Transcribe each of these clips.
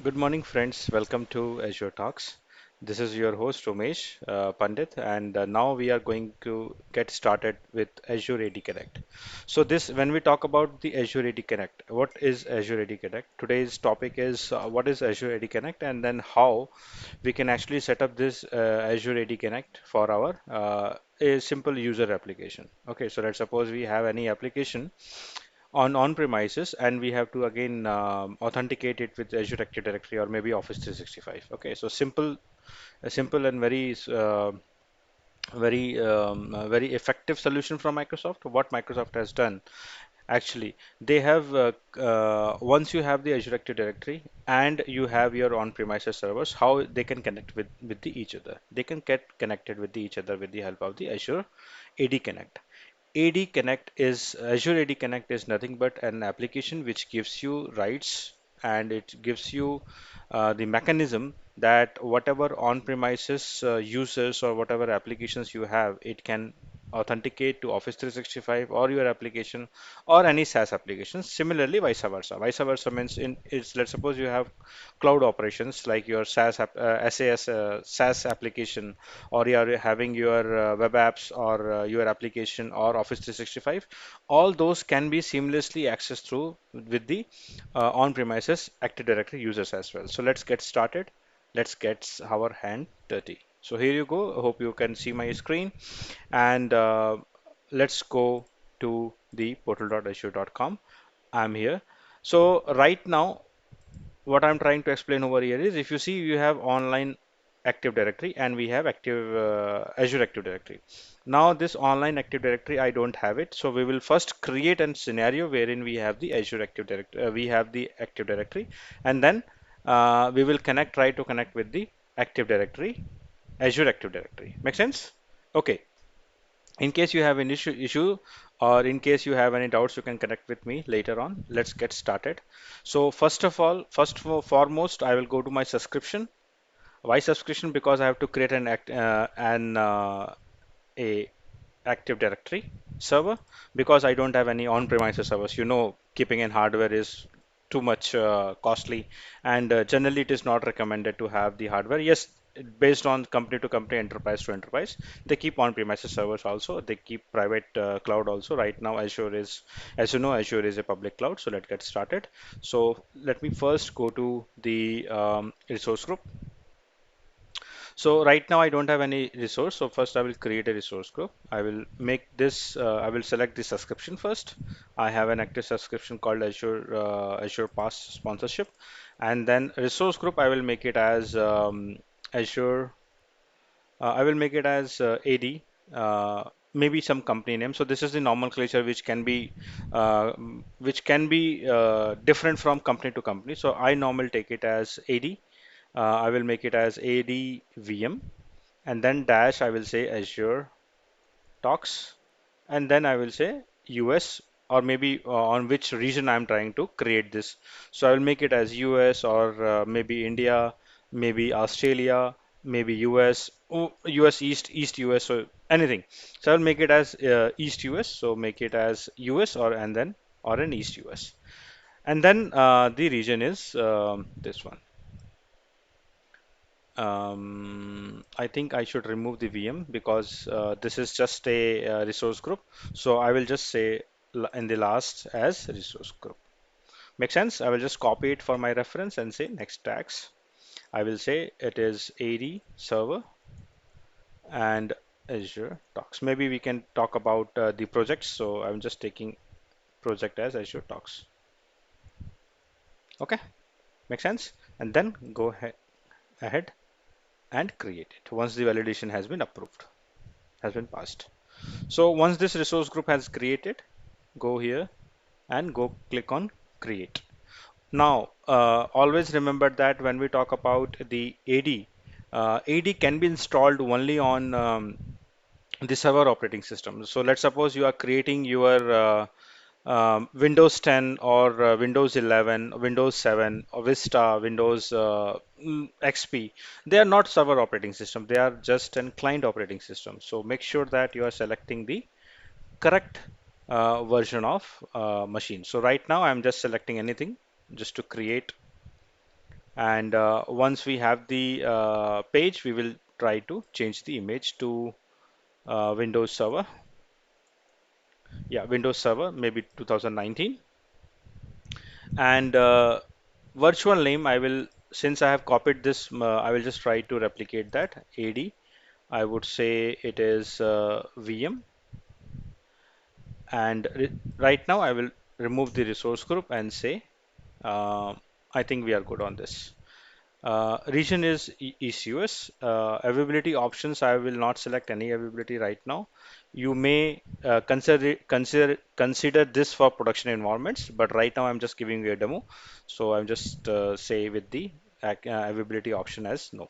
Good morning, friends. Welcome to Azure Talks. This is your host Umesh Pandit, and now we are going to get started with Azure AD Connect. So, when we talk about the Azure AD Connect, what is Azure AD Connect? Today's topic is what is Azure AD Connect, and then how we can actually set up this Azure AD Connect for our a simple user application. Okay, so let's suppose we have any application on premises and we have to again authenticate it with Azure Active Directory or maybe Office 365. Okay, so a simple and very effective solution from Microsoft. What Microsoft has done, actually, they have once you have the Azure Active Directory and you have your on-premises servers, how they can connect each other. They can get connected with each other with the help of the Azure AD Connect. AD Connect is Azure AD Connect is nothing but an application which gives you rights and it gives you the mechanism that whatever on-premises users or whatever applications you have, it can authenticate to Office 365 or your application or any SaaS application. Similarly, vice versa. Vice versa means let's suppose you have cloud operations like your SaaS application, or you are having your web apps or your application or Office 365. All those can be seamlessly accessed through with the on-premises Active Directory users as well. So let's get started. Let's get our hand dirty. So here you go. I hope you can see my screen, and let's go to the portal.azure.com. I'm here. So right now, what I'm trying to explain over here is, if you see, you have online Active Directory and we have active Azure Active Directory. Now this online Active Directory, I don't have it. So we will first create a scenario wherein we have the Azure Active Directory, we have the Active Directory, and then we will try to connect with the Active Directory, Azure Active Directory. Make sense? Okay. In case you have an issue or in case you have any doubts, you can connect with me later on. Let's get started. So first of all, foremost, I will go to my subscription. Why subscription? Because I have to create a Active Directory server, because I don't have any on-premises servers. You know, keeping in hardware is too much costly, and generally it is not recommended to have the hardware. Yes, based on company to company, enterprise to enterprise, they keep on-premises servers also. They keep private cloud also. Right now, as you know, Azure is a public cloud. So let's get started. So let me first go to the resource group. So right now I don't have any resource. So first I will create a resource group. I will make this, I will select the subscription first. I have an active subscription called Azure Pass Sponsorship. And then resource group, I will make it as Azure, I will make it as AD, maybe some company name. So this is the nomenclature which can be different from company to company. So I normally take it as AD. I will make it as AD VM, and then dash I will say Azure Talks, and then I will say US, or maybe on which region I'm trying to create this. So I will make it as US, or maybe India, maybe Australia, maybe US, US East US, so anything. So I'll make it as East US, so make it as US, or and then or an East US, and then the region is this one. I think I should remove the VM because this is just a resource group. So I will just say in the last as resource group. Make sense? I will just copy it for my reference and say next tags. I will say it is AD server and Azure Talks. Maybe we can talk about the projects. So I'm just taking project as Azure Talks. Okay, make sense? And then go ahead and create it once the validation has been approved, has been passed. So once this resource group has created, go here and go click on create. Now, always remember that when we talk about the AD, AD can be installed only on the server operating system. So let's suppose you are creating your Windows 10 or Windows 11, Windows 7, or Vista, Windows XP. They are not server operating system. They are just an client operating system. So make sure that you are selecting the correct version of machine. So right now I'm just selecting anything just to create, And once we have the page, we will try to change the image to Windows Server. Yeah, Windows Server, maybe 2019. And virtual name, I will, since I have copied this, I will just try to replicate that. AD, I would say it is VM. And right now, I will remove the resource group and say, uh, I think we are good on this. Region is East US. Availability options, I will not select any availability right now. You may consider this for production environments, but right now I'm just giving you a demo. So I'm just say with the availability option as no.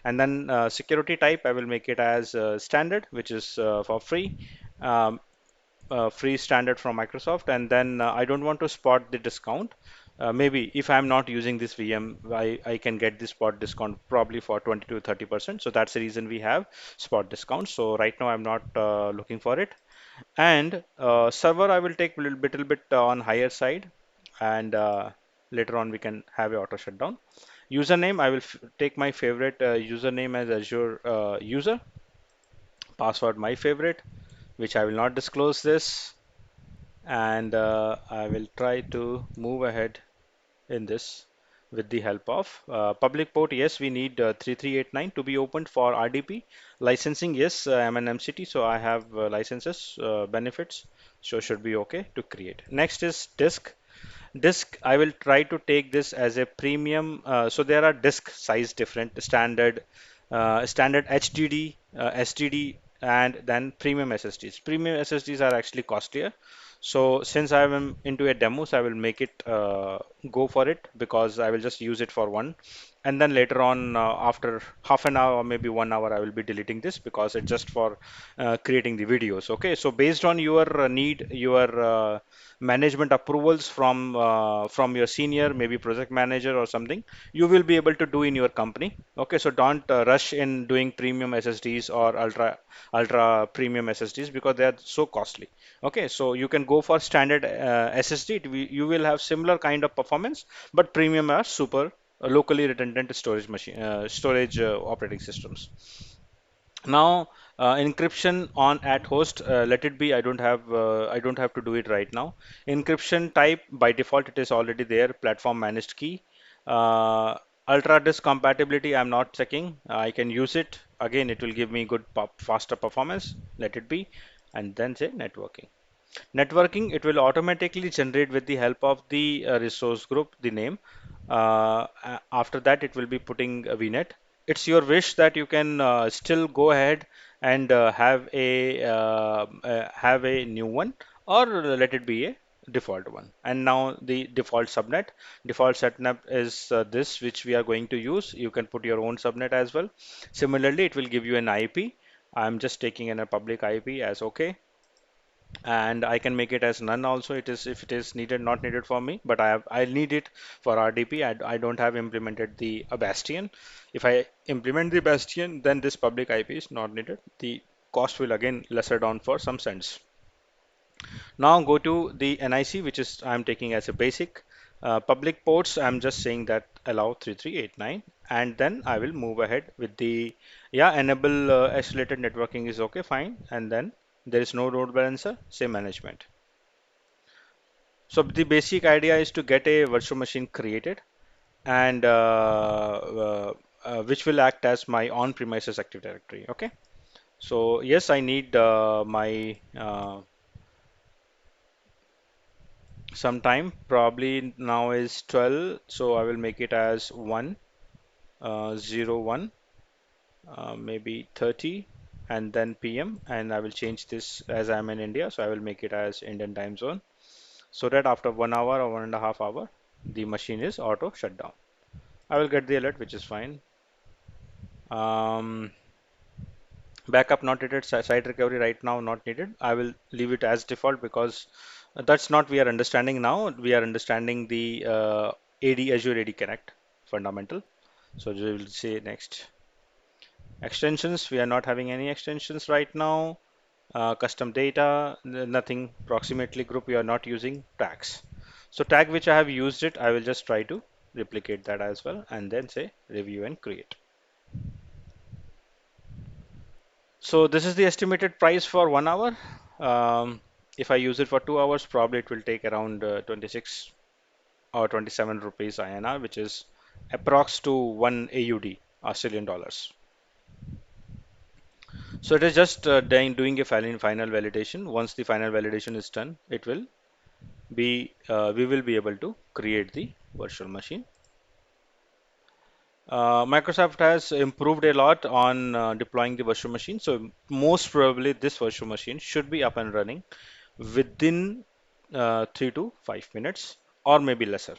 And then security type, I will make it as standard, which is for free. Um, Free standard from Microsoft, and then I don't want to spot the discount. Maybe if I'm not using this VM, I can get the spot discount probably for 20 to 30%. So that's the reason we have spot discount. So right now I'm not looking for it. And server I will take a little bit on higher side, and later on we can have a auto shutdown. Username, I will take my favorite username as Azure user. Password my favorite, which I will not disclose this, and I will try to move ahead in this with the help of public port. Yes, we need 3389 to be opened for RDP. Licensing, yes, I'm an MCT, so I have licenses, benefits, so should be okay to create. Next is disk. Disk, I will try to take this as a premium. So there are disk size different, standard HDD, STD, and then premium SSDs. Premium SSDs are actually costlier. So since I am into a demo, so I will make it go for it because I will just use it for one. And then later on, after half an hour or maybe 1 hour, I will be deleting this because it's just for creating the videos. Okay, so based on your need, your management approvals from your senior, maybe project manager or something, you will be able to do in your company. Okay, so don't rush in doing premium SSDs or ultra premium SSDs because they are so costly. Okay, so you can go for standard SSD. You will have similar kind of performance, but premium are super locally redundant storage storage operating systems. Now, encryption on at host, let it be. I don't have to do it right now. Encryption type by default it is already there. Platform managed key. Uh, Ultra disk compatibility I'm not checking. I can use it. Again, it will give me good faster performance. Let it be, and then say networking. Networking, it will automatically generate with the help of the resource group, the name. After that, it will be putting a VNet. It's your wish that you can still go ahead and have a new one, or let it be a default one. And now the default subnet. Default subnet is this which we are going to use. You can put your own subnet as well. Similarly, it will give you an IP. I'm just taking in a public IP as okay, and I can make it as none also. It is if it is needed, not needed for me, but I need it for RDP. I don't have implemented the Bastion. If I implement the Bastion, then this public IP is not needed. The cost will again lesser down for some cents. Now go to the NIC, which is I'm taking as a basic. Public ports, I'm just saying that allow 3389, and then I will move ahead with the, yeah, enable isolated networking is okay, fine, and then there is no load balancer, say management. So the basic idea is to get a virtual machine created, and which will act as my on-premises Active Directory. Okay. So yes, I need my some time. Probably now is 12, so I will make it as 1 0 1 maybe 30, and then PM, and I will change this as I'm in India, so I will make it as Indian time zone, so that after 1 hour or 1.5 hour, the machine is auto shut down. I will get the alert, which is fine. Um, Backup not needed, site recovery right now not needed. I will leave it as default because that's not we are understanding now. We are understanding the AD Azure AD Connect fundamental. So we will say next. Extensions, we are not having any extensions right now. Custom data, nothing. Approximately group, we are not using tags. So tag which I have used it, I will just try to replicate that as well, and then say review and create. So this is the estimated price for 1 hour. If I use it for 2 hours, probably it will take around 26 or 27 rupees INR, which is approx to 1 AUD, Australian dollars. So it is just doing a final validation. Once the final validation is done, it will be we will be able to create the virtual machine. Microsoft has improved a lot on deploying the virtual machine. So most probably this virtual machine should be up and running within 3 to 5 minutes or maybe lesser.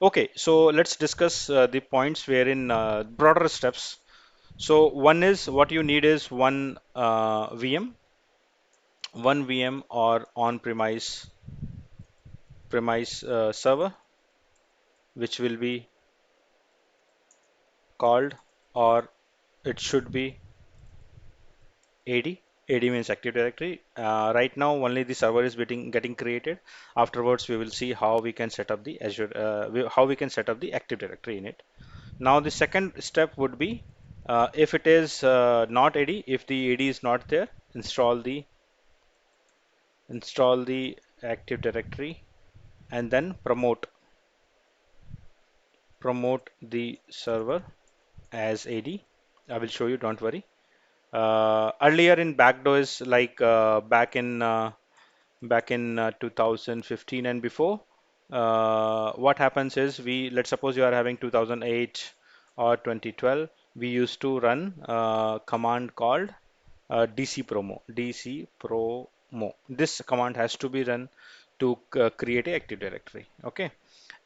Okay, so let's discuss the points wherein broader steps. So one is what you need is one VM or on premise server, which will be called, or it should be AD. AD means Active Directory. Right now, only the server is getting created. Afterwards, we will see how we can set up the Azure, how we can set up the Active Directory in it. Now, the second step would be if it is not AD, if the AD is not there, install the Active Directory and then promote the server as AD. I will show you, don't worry. Earlier in backdoors, like back in 2015 and before, what happens is let's suppose you are having 2008 or 2012, we used to run a command called dcpromo. This command has to be run to create a Active Directory. Okay,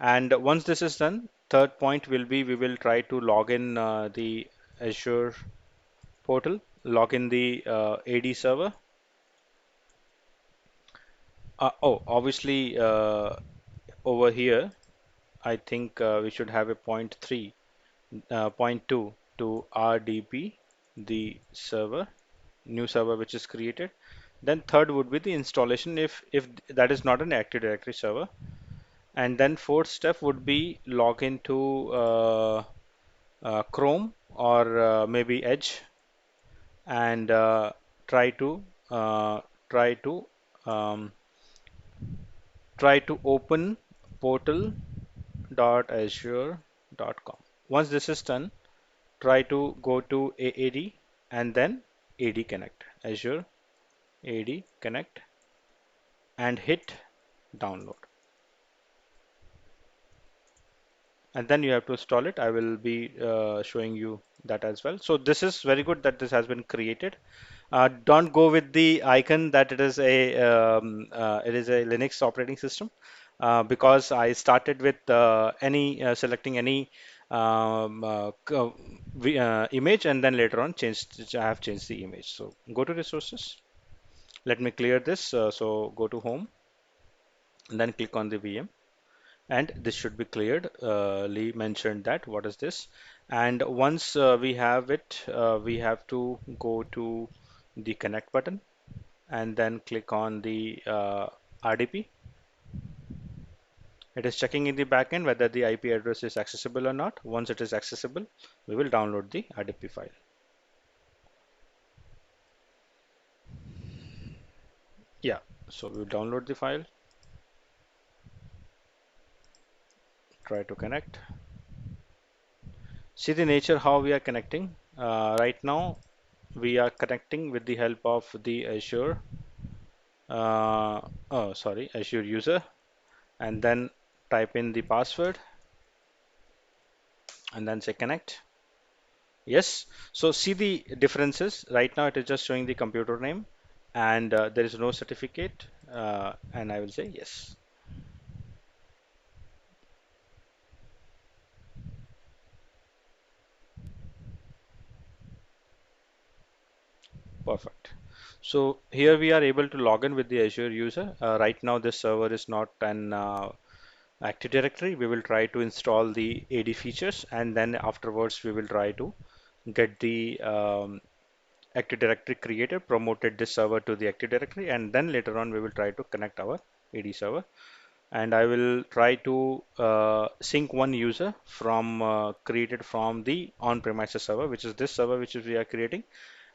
and once this is done, third point will be we will try to log in the Azure portal, log in the AD server. Obviously, over here, I think we should have a point 3, point 2 to RDP, the server, new server which is created. Then third would be the installation if that is not an Active Directory server. And then fourth step would be log into Chrome or maybe Edge and try to uh, try to um, try to open portal.azure.com. Once this is done, try to go to AAD and then AD Connect, Azure AD Connect, and hit download. And then you have to install it. I will be showing you that as well. So this is very good that this has been created. Don't go with the icon that it is a Linux operating system because I started with selecting any image, and then later on I have changed the image. So go to resources. Let me clear this. So go to home and then click on the VM, and this should be cleared. Lee mentioned that. What is this? And once we have it, we have to go to the connect button and then click on the RDP. It is checking in the backend whether the IP address is accessible or not. Once it is accessible, we will download the RDP file. Yeah, so we will download the file, try to connect. See the nature how we are connecting. Right now, we are connecting with the help of the Azure user, and then type in the password and then say connect. Yes, so see the differences. Right now it is just showing the computer name and there is no certificate, and I will say yes. Perfect. So here we are able to log in with the Azure user. Right now this server is not an Active Directory. We will try to install the AD features, and then afterwards we will try to get the Active Directory created, promoted this server to the Active Directory, and then later on we will try to connect our AD server. and I will try to sync one user from created from the on-premises server, which is this server which is we are creating,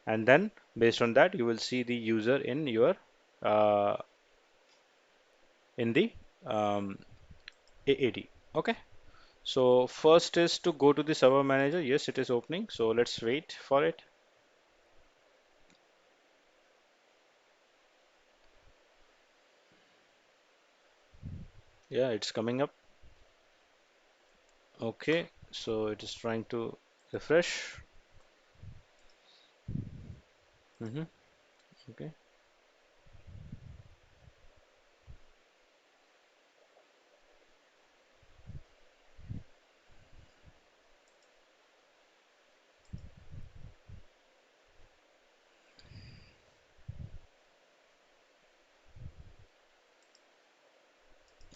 and then based on that you will see the user in your uh, in the um, AAD. Okay. So first is to go to the server manager. Yes, it is opening. So let's wait for it. Yeah, it's coming up. Okay, so it is trying to refresh. Hmm. Okay,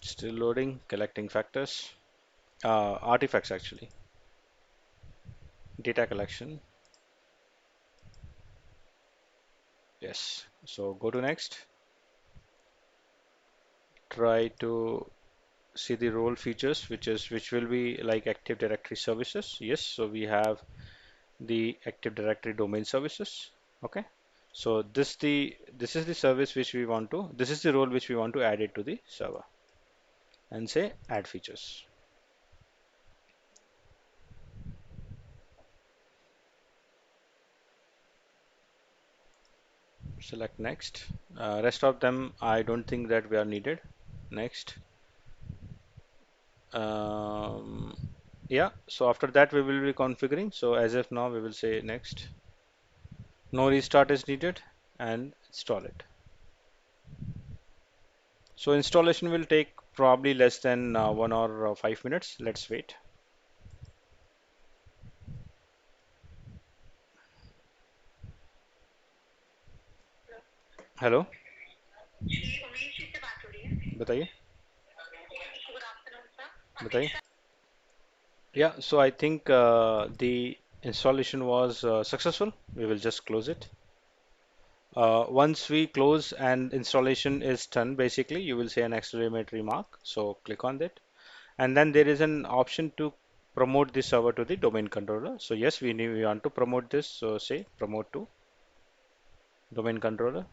still loading, collecting factors, artifacts actually, data collection. Yes. So go to next. Try to see the role features, which will be like Active Directory services. Yes. So we have the Active Directory domain services. Okay. So this is the service which we want to, this is the role which we want to add it to the server and say add features. Select next. Rest of them I don't think that we are needed. Next. Um, yeah, so after that we will be configuring. So as of now we will say next. No restart is needed and install it. So installation will take probably less than 1 or 5 minutes. Let's wait. Hello बताइए बताइए Yeah, so I think the installation was successful. We will just close it. Once we close and installation is done, basically you will see an exclamatory mark. So click on that, and then there is an option to promote this server to the domain controller. So yes, we want to promote this. So say promote to domain controller.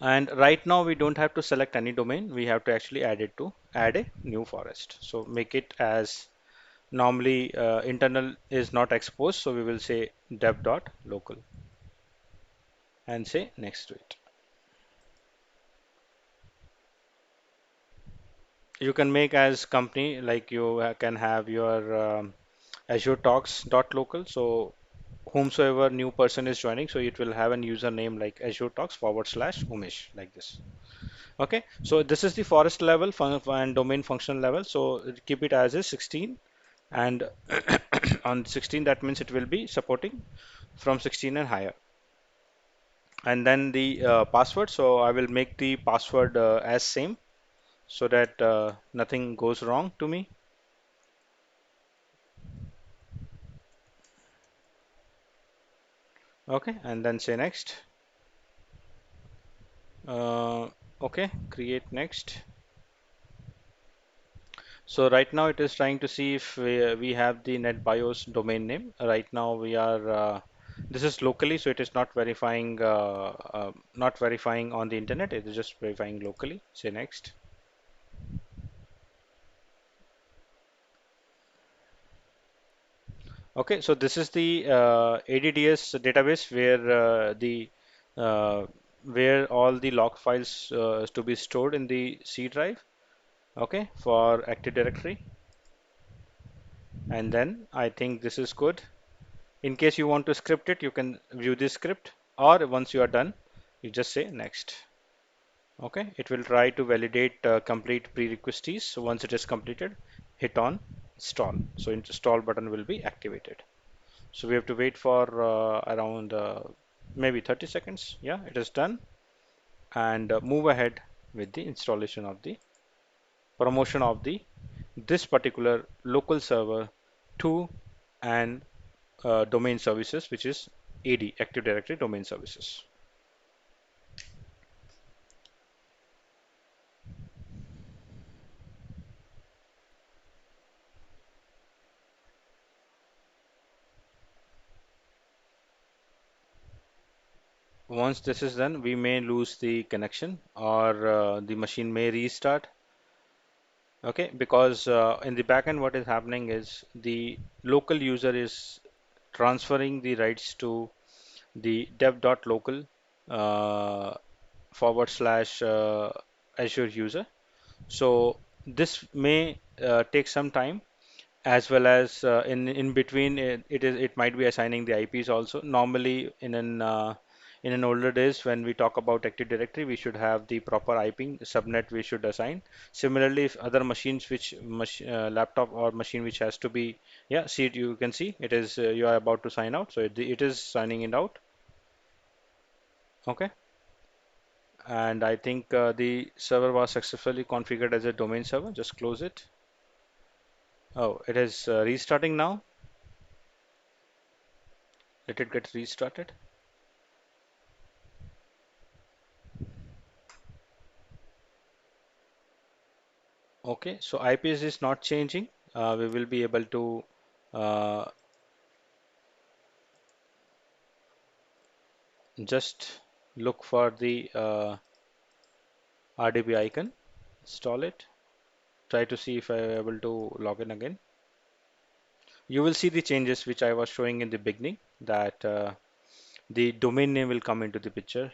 And right now we don't have to select any domain. We have to actually add a new forest. So make it as normally internal is not exposed. So we will say dev.local and say next to it. You can make as company like you can have your Azuretalks.local. So whomsoever new person is joining, so it will have an username like Azuretalks /Umesh like this. Okay, so this is the forest level and domain function level. So keep it as a 16, and on 16 that means it will be supporting from 16 and higher. And then the password. So I will make the password as same so that nothing goes wrong to me. Okay, and then say next. Okay, create next. So right now it is trying to see if we have the NetBIOS domain name. Right now we are this is locally, so it is not verifying on the internet. It is just verifying locally. Say next. Okay, so this is the ADDS database uh, where all the log files to be stored in the C drive. Okay, for Active Directory, and then I think this is good. In case you want to script it, you can view this script, or once you are done, you just say next. Okay, it will try to validate complete prerequisites. So once it is completed, hit on install. So install button will be activated. So we have to wait for around maybe 30 seconds. Yeah, it is done. And move ahead with the installation of the promotion of the this particular local server to an domain services, which is AD, Active Directory Domain Services. Once this is done, we may lose the connection or the machine may restart. Okay, because in the backend, what is happening is the local user is transferring the rights to the dev.local uh, forward slash Azure user. So this may take some time, as well as in between it might be assigning the IPs also. Normally in an older days, when we talk about Active Directory, we should have the proper IP subnet we should assign. Similarly, if other machines which laptop or machine which has to be, yeah, see it, you can see it is you are about to sign out, so it is signing it out. Okay, and I think the server was successfully configured as a domain server. Just close it. Oh, it is restarting now. Let it get restarted. Okay, so IPS is not changing. We will be able to uh, just look for the RDB icon, install it, try to see if I am able to log in again. You will see the changes which I was showing in the beginning, that the domain name will come into the picture,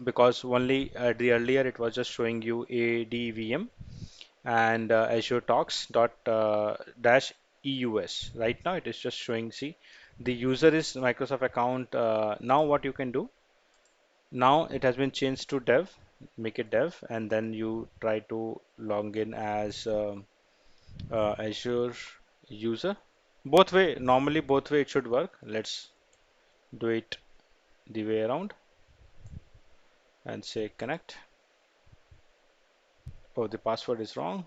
because only the earlier it was just showing you ADVM and Azuretalks dot dash EUS. Right now it is just showing, see, the user is Microsoft account. Now what you can do, now it has been changed to dev, make it dev, and then you try to log in as Azure user. Both way, normally both way it should work. Let's do it the way around and say connect. Oh, the password is wrong.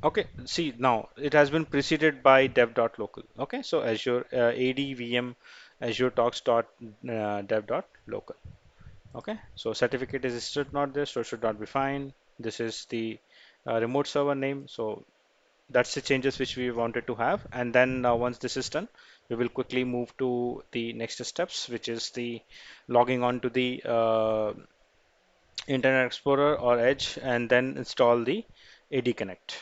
Okay, see, now it has been preceded by dev.local. Okay, so Azure AD VM Azure talks dot dev.local. Okay, so certificate is still not there, so it should not be fine. This is the remote server name. So that's the changes which we wanted to have. And then once this is done, we will quickly move to the next steps, which is the logging on to the Internet Explorer or Edge, and then install the AD Connect.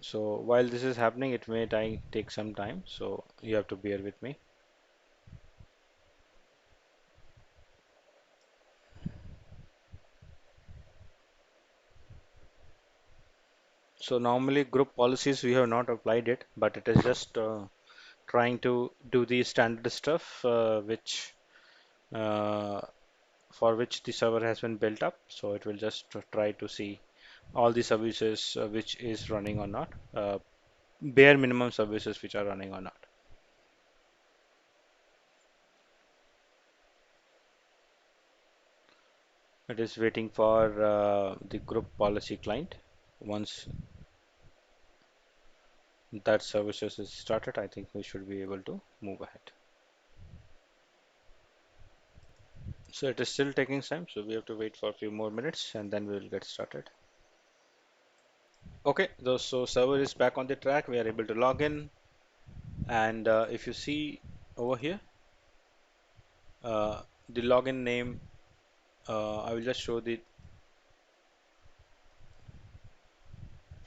So while this is happening, it may take some time, so you have to bear with me. So normally group policies we have not applied it, but it is just trying to do the standard stuff which uh, for which the server has been built up. So it will just try to see all the services which is running or not, bare minimum services which are running or not. It is waiting for the group policy client. Once that services is started, I think we should be able to move ahead. So it is still taking time, so we have to wait for a few more minutes and then we will get started. Okay, so server is back on the track. We are able to log in, and if you see over here, the login name, I will just show the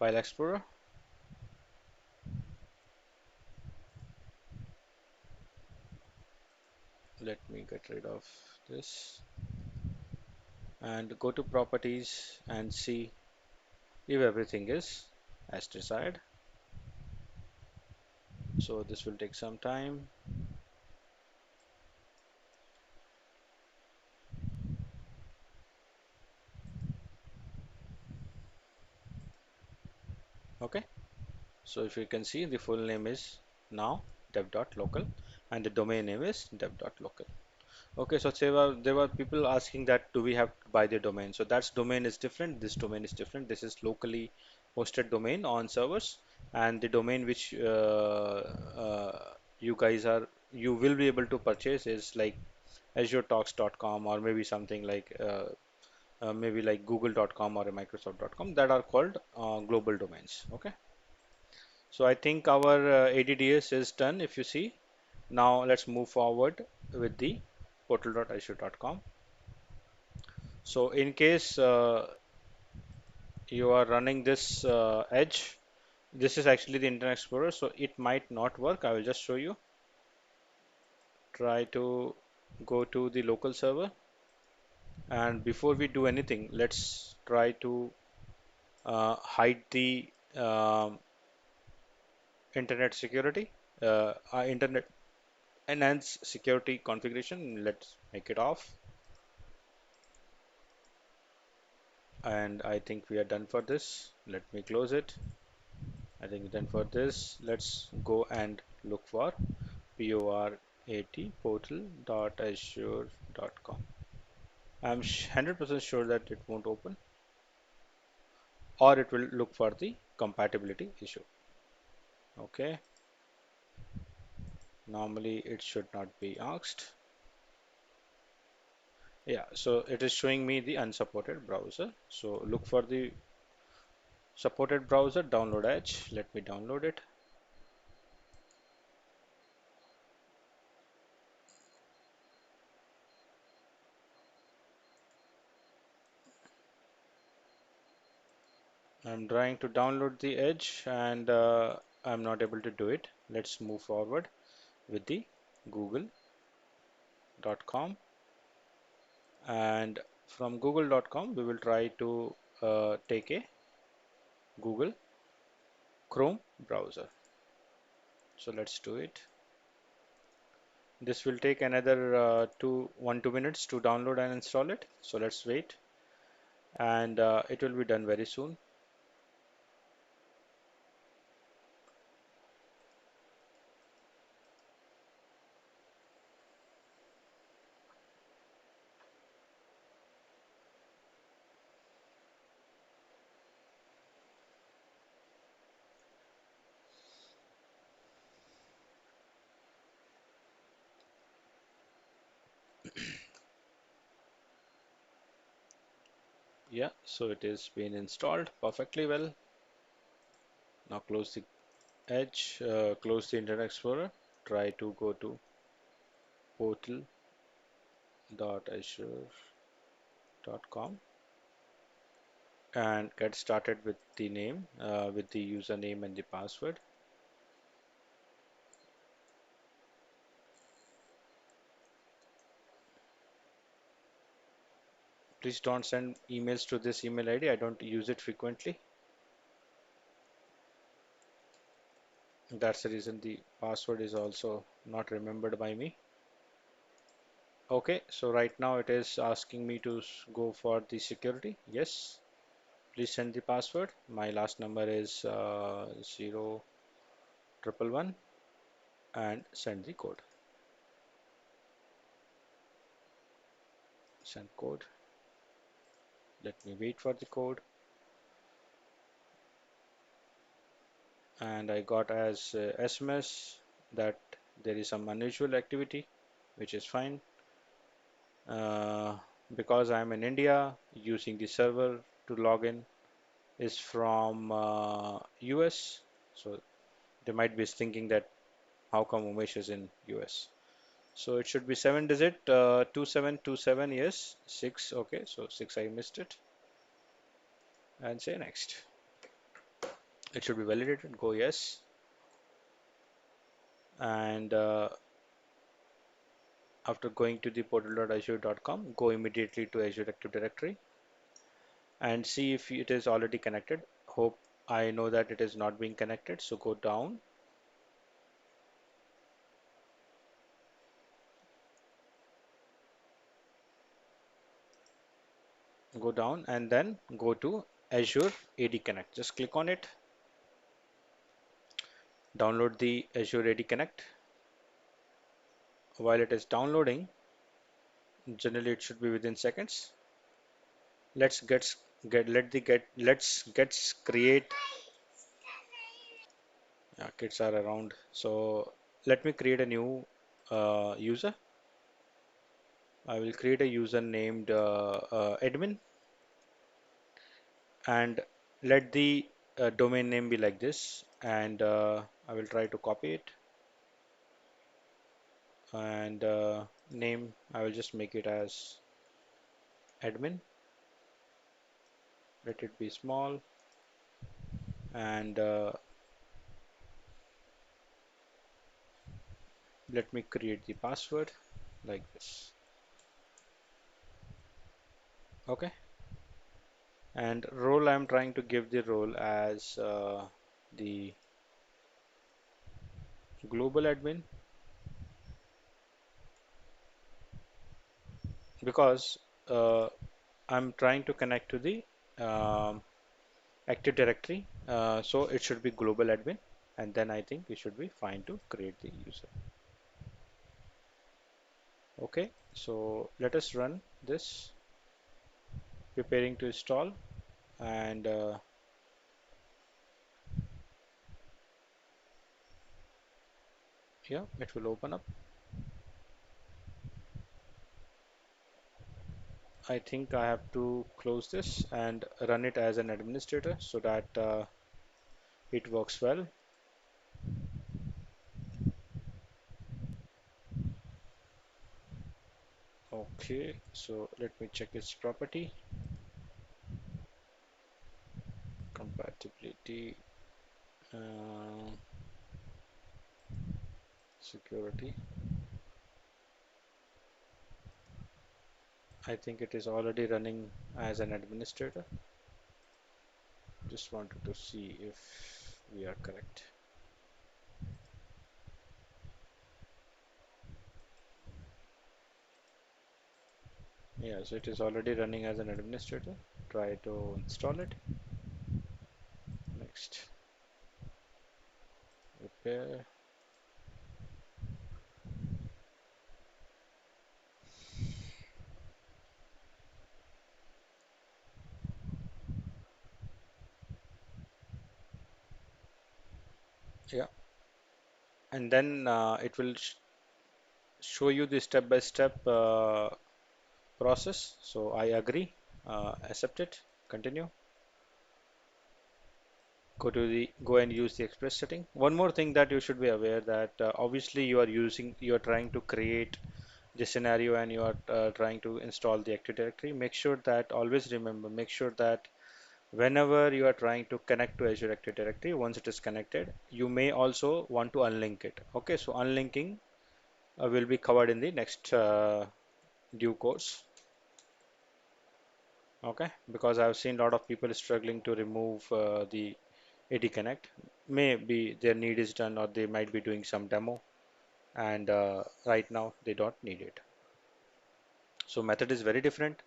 file explorer. Let me get rid of this and go to properties and see if everything is as desired. So this will take some time. Okay, so if you can see, the full name is now dev.local and the domain name is dev.local. Okay, so there were people asking that do we have to buy the domain? So that's domain is different. This domain is different. This is locally hosted domain on servers, and the domain which you will be able to purchase is like azuretalks.com or maybe something like maybe like google.com or a microsoft.com that are called global domains. Okay, so I think our ADDS is done. If you see, now let's move forward with the portal.azure.com. So in case you are running this Edge, this is actually the Internet Explorer, so it might not work. I will just show you. Try to go to the local server, and before we do anything, let's try to hide the internet security, internet enhance security configuration. Let's make it off, and I think we are done for this. Let me close it. I think then for this, let's go and look for portal.azure.com. I'm 100% sure that it won't open, or it will look for the compatibility issue. Okay, normally it should not be asked. Yeah, so it is showing me the unsupported browser. So look for the supported browser, download Edge. Let me download it. I'm trying to download the Edge and I'm not able to do it. Let's move forward with the google.com, and from google.com we will try to take a Google Chrome browser. So let's do it. This will take another 2 minutes to download and install it. So let's wait, and it will be done very soon. Yeah, so it is been installed perfectly well. Now close the Edge, close the Internet Explorer, try to go to portal.azure.com and get started with the name, with the username and the password. Please don't send emails to this email ID. I don't use it frequently. That's the reason the password is also not remembered by me. Okay, so right now it is asking me to go for the security. Yes, please send the password. My last number is 0111 and send the code. Send code. Let me wait for the code. And I got as SMS that there is some unusual activity, which is fine. Uh, because I'm in India, using the server to log in is from US, so they might be thinking that how come Umesh is in US. So it should be 7 digit, 2727, yes, 6, okay, so 6 I missed it, and say next. It should be validated, go yes, and after going to the portal.azure.com, go immediately to Azure Active Directory and see if it is already connected. Hope I know that it is not being connected, so go down and then go to Azure AD Connect. Just click on it, download the Azure AD Connect. While it is downloading, Generally, it should be within seconds. Let's get let the get let's get create. Yeah, kids are around. So let me create a new user. I will create a user named admin, and let the domain name be like this. And I will try to copy it, and name I will just make it as admin. Let it be small, and let me create the password like this. Okay, and role I'm trying to give the role as the global admin, because I'm trying to connect to the um, Active Directory, so it should be global admin, and then I think we should be fine to create the user. Okay, so let us run this, preparing to install, and yeah, it will open up. I think I have to close this and run it as an administrator so that it works well. Okay, so let me check its property, compatibility, uh, security. I think it is already running as an administrator. Just wanted to see if we are correct. Yeah, so it is already running as an administrator. Try to install it. Next, repair. Yeah, and then it will show you the step-by-step process. So I agree, accept it, continue. Go and use the express setting. One more thing that you should be aware that obviously you are trying to create the scenario, and you are trying to install the Active Directory. Make sure that always remember, make sure that whenever you are trying to connect to Azure Active Directory, once it is connected, you may also want to unlink it. Okay, so unlinking will be covered in the next due course. Okay, because I've seen a lot of people struggling to remove the AD Connect. Maybe their need is done, or they might be doing some demo, and right now they don't need it. So method is very different.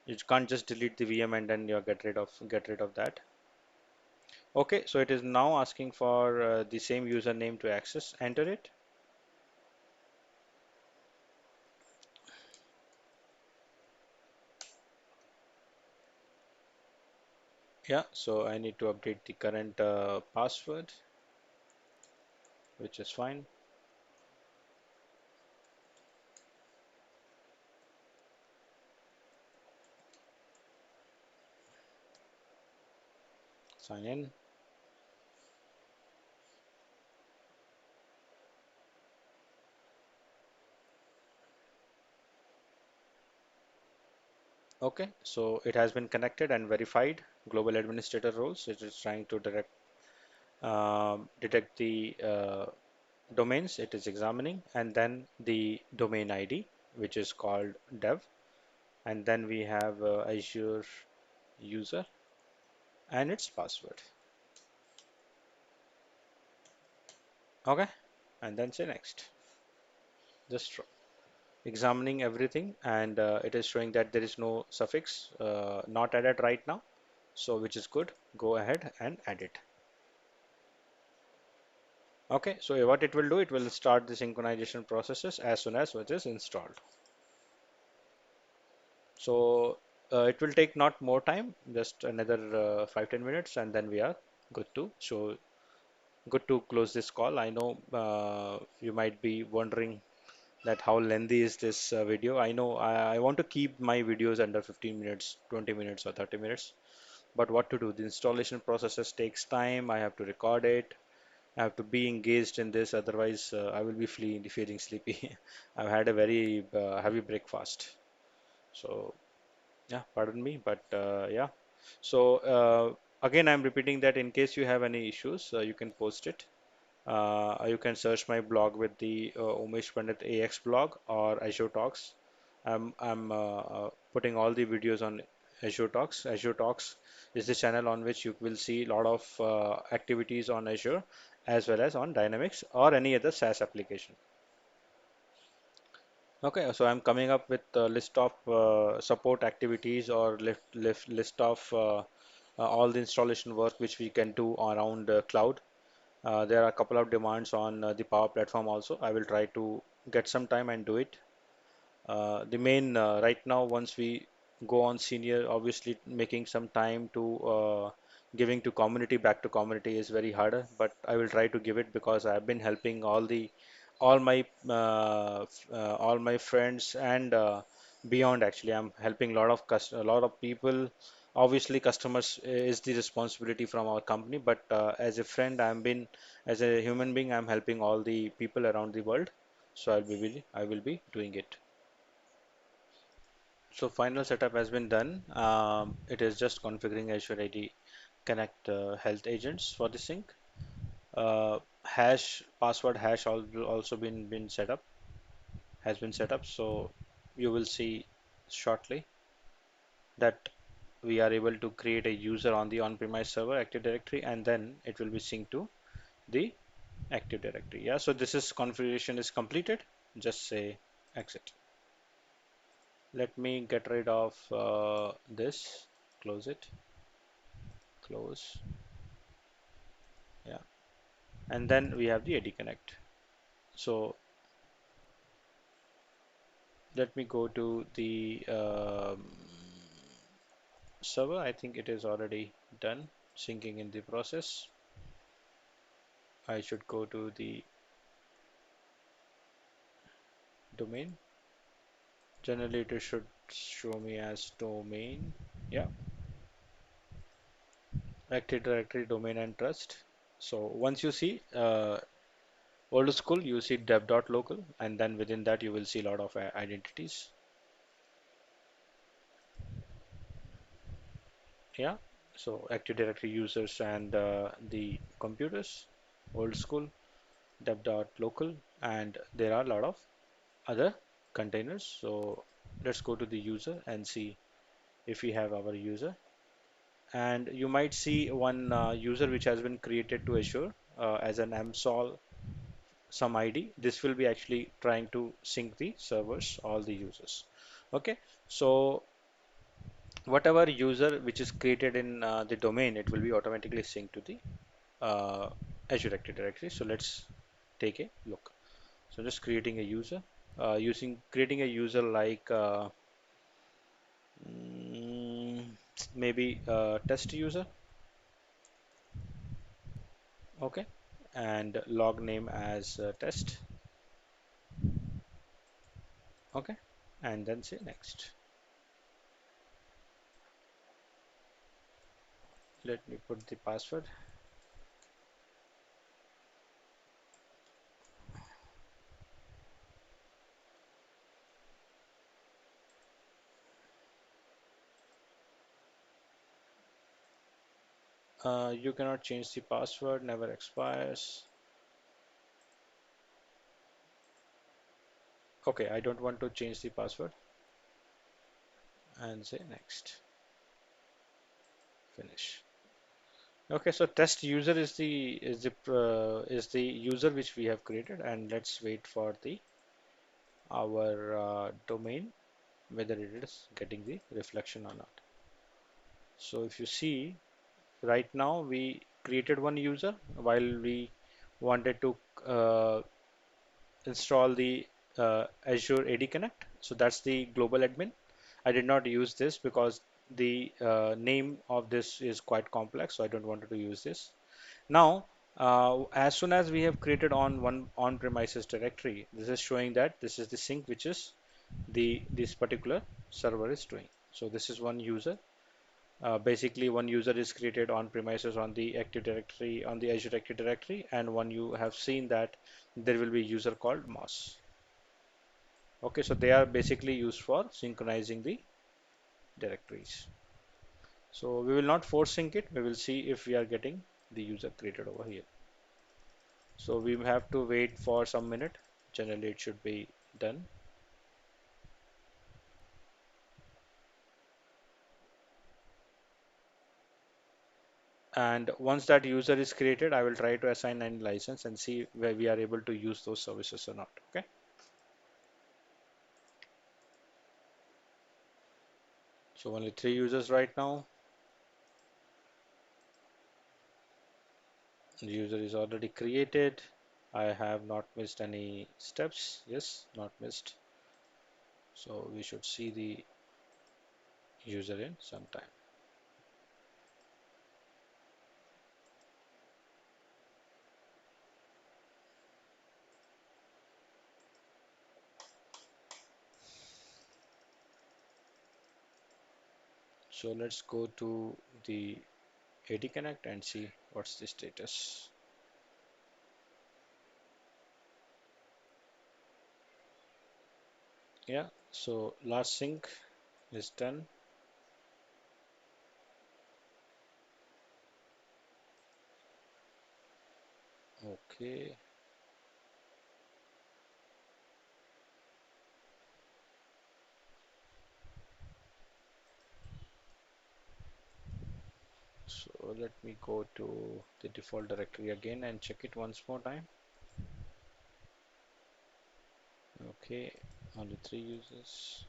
You can't just delete the VM and then you get rid of that. Okay, so it is now asking for the same username to access. Enter it. Yeah, so I need to update the current password, which is fine. Sign in. Okay, so it has been connected and verified. Global administrator roles. It is trying to detect the domains it is examining, and then the domain ID, which is called dev, and then we have Azure user and its password. Okay, and then say next. Just examining everything, and it is showing that there is no suffix not added right now, so which is good. Go ahead and add it. Okay, so what it will do, it will start the synchronization processes as soon as it is installed. So it will take not more time, just another 5-10 minutes, and then we are good to. So good to close this call. I know you might be wondering that how lengthy is this video. I know I want to keep my videos under 15 minutes, 20 minutes, or 30 minutes. But what to do? The installation processes takes time. I have to record it. I have to be engaged in this. Otherwise, I will be feeling sleepy. I've had a very heavy breakfast. So yeah, pardon me, but yeah. So again, I'm repeating that in case you have any issues, you can post it. You can search my blog with the Umesh Pandit AX blog or Azure Talks. I'm putting all the videos on Azure Talks. Azure Talks is the channel on which you will see a lot of activities on Azure as well as on Dynamics or any other SaaS application. Okay, so I'm coming up with a list of support activities or list of all the installation work which we can do around cloud. There are a couple of demands on the Power Platform also. I will try to get some time and do it. The main right now, once we go on senior, obviously making some time to giving to community back to community is very harder, but I will try to give it because I've been helping all my friends and beyond. Actually, I'm helping a lot of people. Obviously, customers is the responsibility from our company, but as a friend, as a human being, I'm helping all the people around the world. So I will be doing it. So final setup has been done. It is just configuring Azure AD Connect health agents for the sync. Hash password hash also been set up has been set up. So you will see shortly that we are able to create a user on the on-premise server Active Directory, and then it will be synced to the Active Directory. Yeah. So this is configuration is completed. Just say exit. Let me get rid of this. Close it. Close. Yeah, and then we have the AD Connect. So let me go to the server. I think it is already done syncing in the process. I should go to the domain. Generally it should show me as domain. Yeah, Active Directory domain and trust. So once you see old school, you see dev.local, and then within that you will see a lot of identities. Yeah, so Active Directory users and the computers, old school, dev.local, and there are a lot of other containers. So let's go to the user and see if we have our user. And you might see one user which has been created to Azure as an MSOL some ID. This will be actually trying to sync the servers, all the users. Okay, so whatever user which is created in the domain, it will be automatically synced to the uh, Azure Active Directory. So let's take a look. So just creating a user, using creating a user like mm, maybe test user, okay, and log name as test, okay, and then say next. Let me put the password. You cannot change the password, never expires. Okay, I don't want to change the password and say next. Finish. Okay, so test user is the user which we have created, and let's wait for the our domain whether it is getting the reflection or not. So if you see right now we created one user while we wanted to uh, install the Azure AD Connect. So that's the global admin, I did not use this because the name of this is quite complex, so I don't want to use this. Now, as soon as we have created on one on-premises directory, this is showing that this is the sync which is the this particular server is doing. So this is one user. Basically, one user is created on premises on the Active Directory, on the Azure Active Directory, and one you have seen that there will be a user called Moss. Okay, so they are basically used for synchronizing the directories. So we will not force sync it. We will see if we are getting the user created over here. So we have to wait for some minute. Generally, it should be done. And once that user is created, I will try to assign any license and see where we are able to use those services or not. Okay. So only 3 users right now. The user is already created. I have not missed any steps. Yes, not missed. So we should see the user in some time. So let's go to the AD Connect and see what's the status. Yeah, so last sync is done. Okay, so let me go to the default directory again and check it once more time. Okay, only 3 users.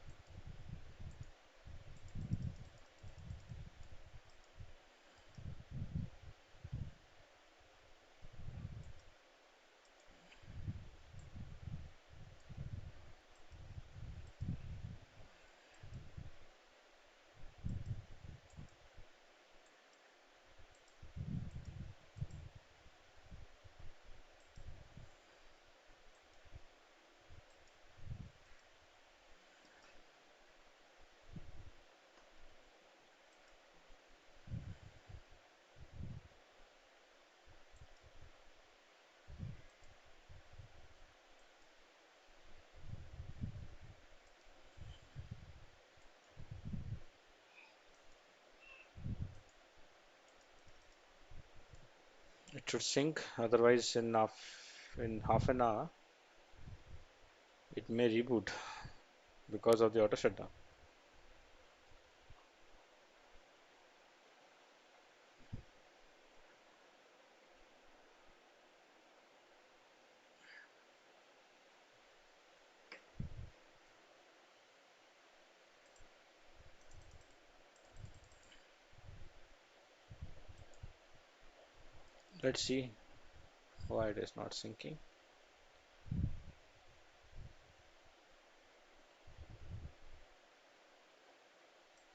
It should sync, otherwise in half an hour it may reboot because of the auto shutdown. Let's see why it is not syncing.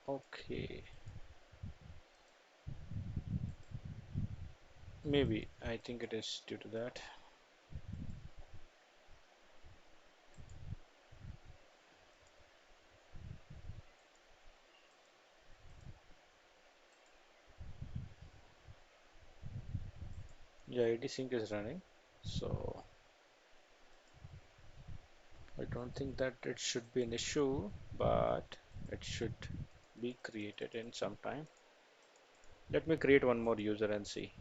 Okay, maybe I think it is due to that. Yeah, AD sync is running, so I don't think that it should be an issue, but it should be created in some time. Let me create one more user and see.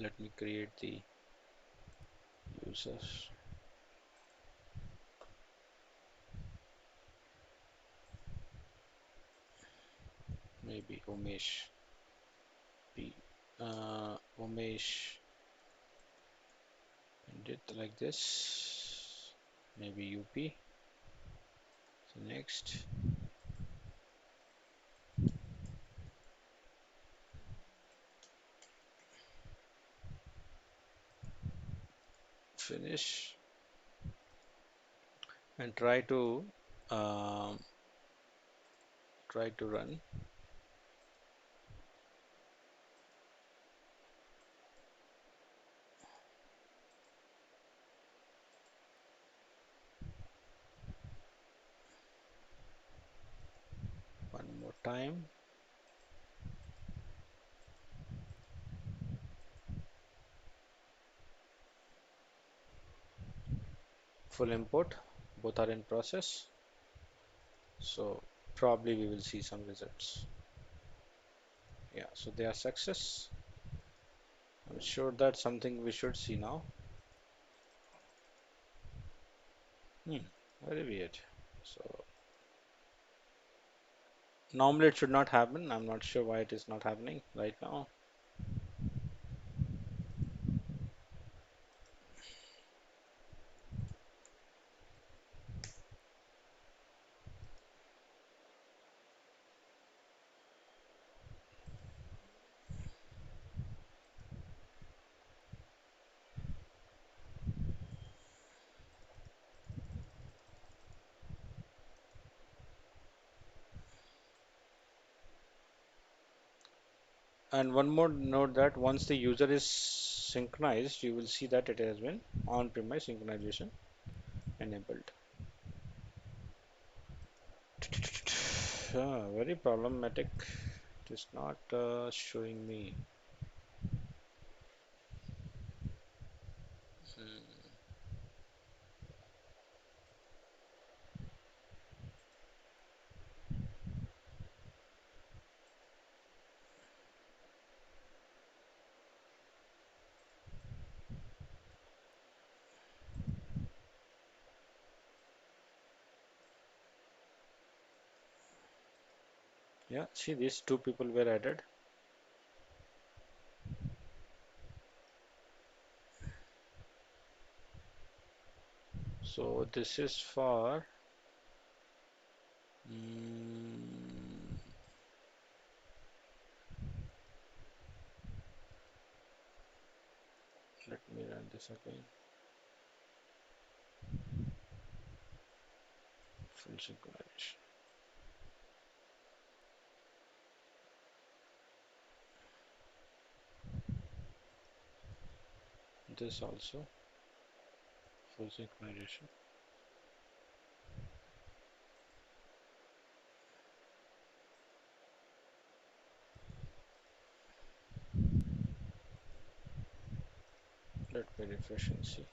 Let me create the users. maybe Umesh P. Umesh did like this. Maybe UP. So next, finish and um, try to run. One more time. Full import. Both are in process. So probably we will see some results. Yeah, so they are success. I'm sure that's something we should see now. Hmm, very weird. So normally it should not happen. I'm not sure why it is not happening right now. And one more note that once the user is synchronized, you will see that it has been on-premise synchronization enabled. Very problematic. It is not showing me. Hmm. Yeah, see, these two people were added. So this is for mm, let me run this again. Full synchronization. This also full synchronization. Let me refresh and see.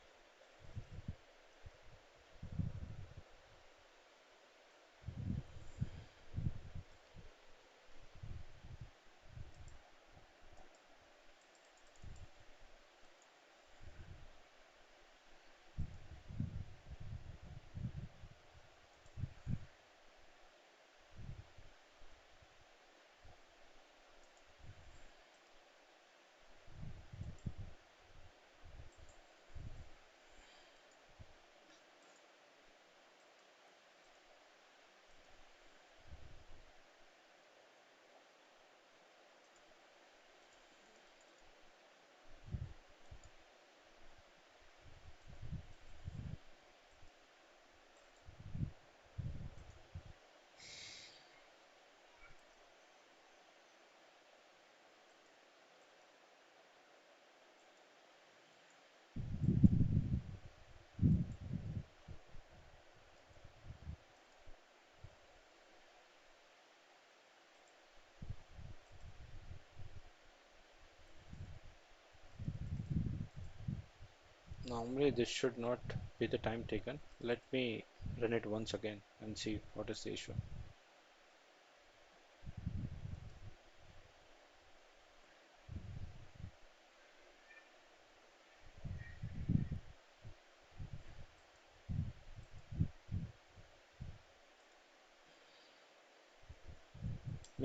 Normally this should not be the time taken. Let me run it once again and see what is the issue.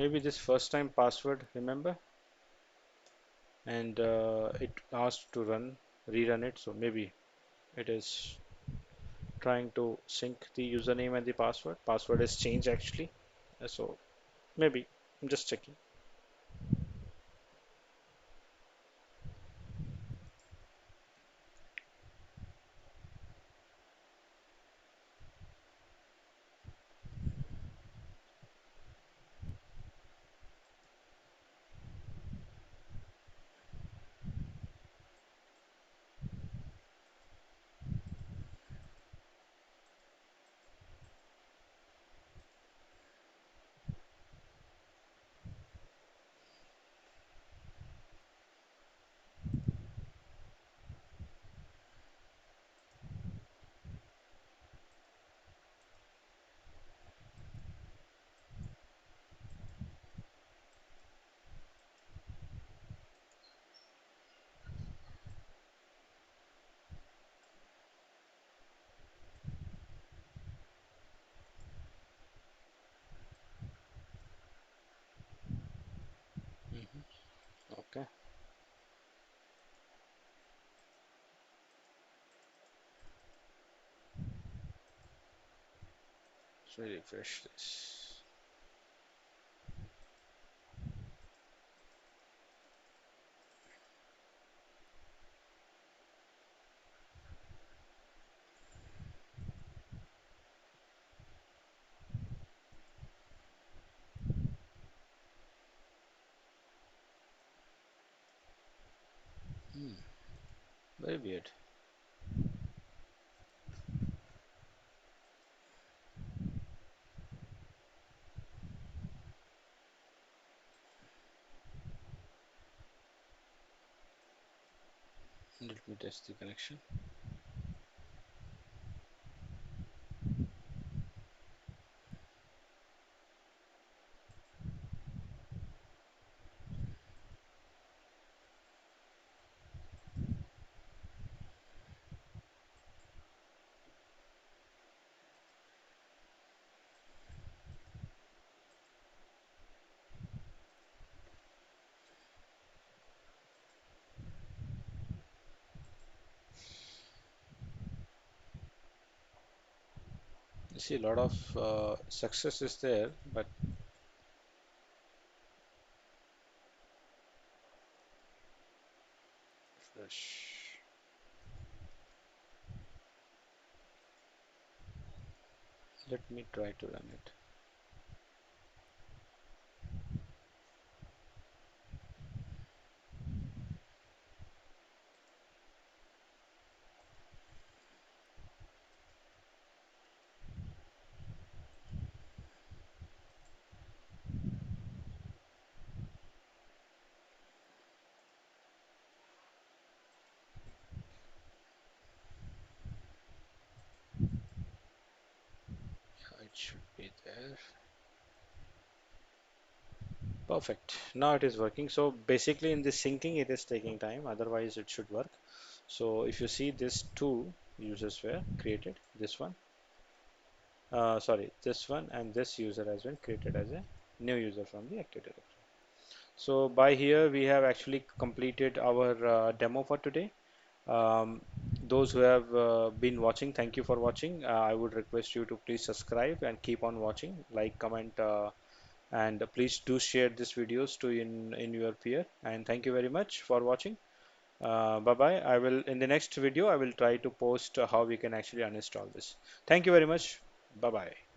maybe this first time password, remember, and it asked to rerun it, so maybe it is trying to sync the username and the password is changed actually. So maybe I'm just checking. Mhm. Okay, so refresh this. Hmm, very weird. Let me test the connection. You see a lot of success is there, but refresh. Let me try to run it. Yeah, it should be there. Perfect. Now it is working. So basically in the syncing it is taking time, otherwise it should work. So if you see these two users were created, this one, sorry, this one and this user has been created as a new user from the Active Directory. So by here we have actually completed our demo for today. Um, those who have been watching, thank you for watching. I would request you to please subscribe and keep on watching, like, comment, and please do share these videos to in your peer. And thank you very much for watching. Bye bye. I will in the next video I will try to post how we can actually uninstall this. Thank you very much. Bye bye.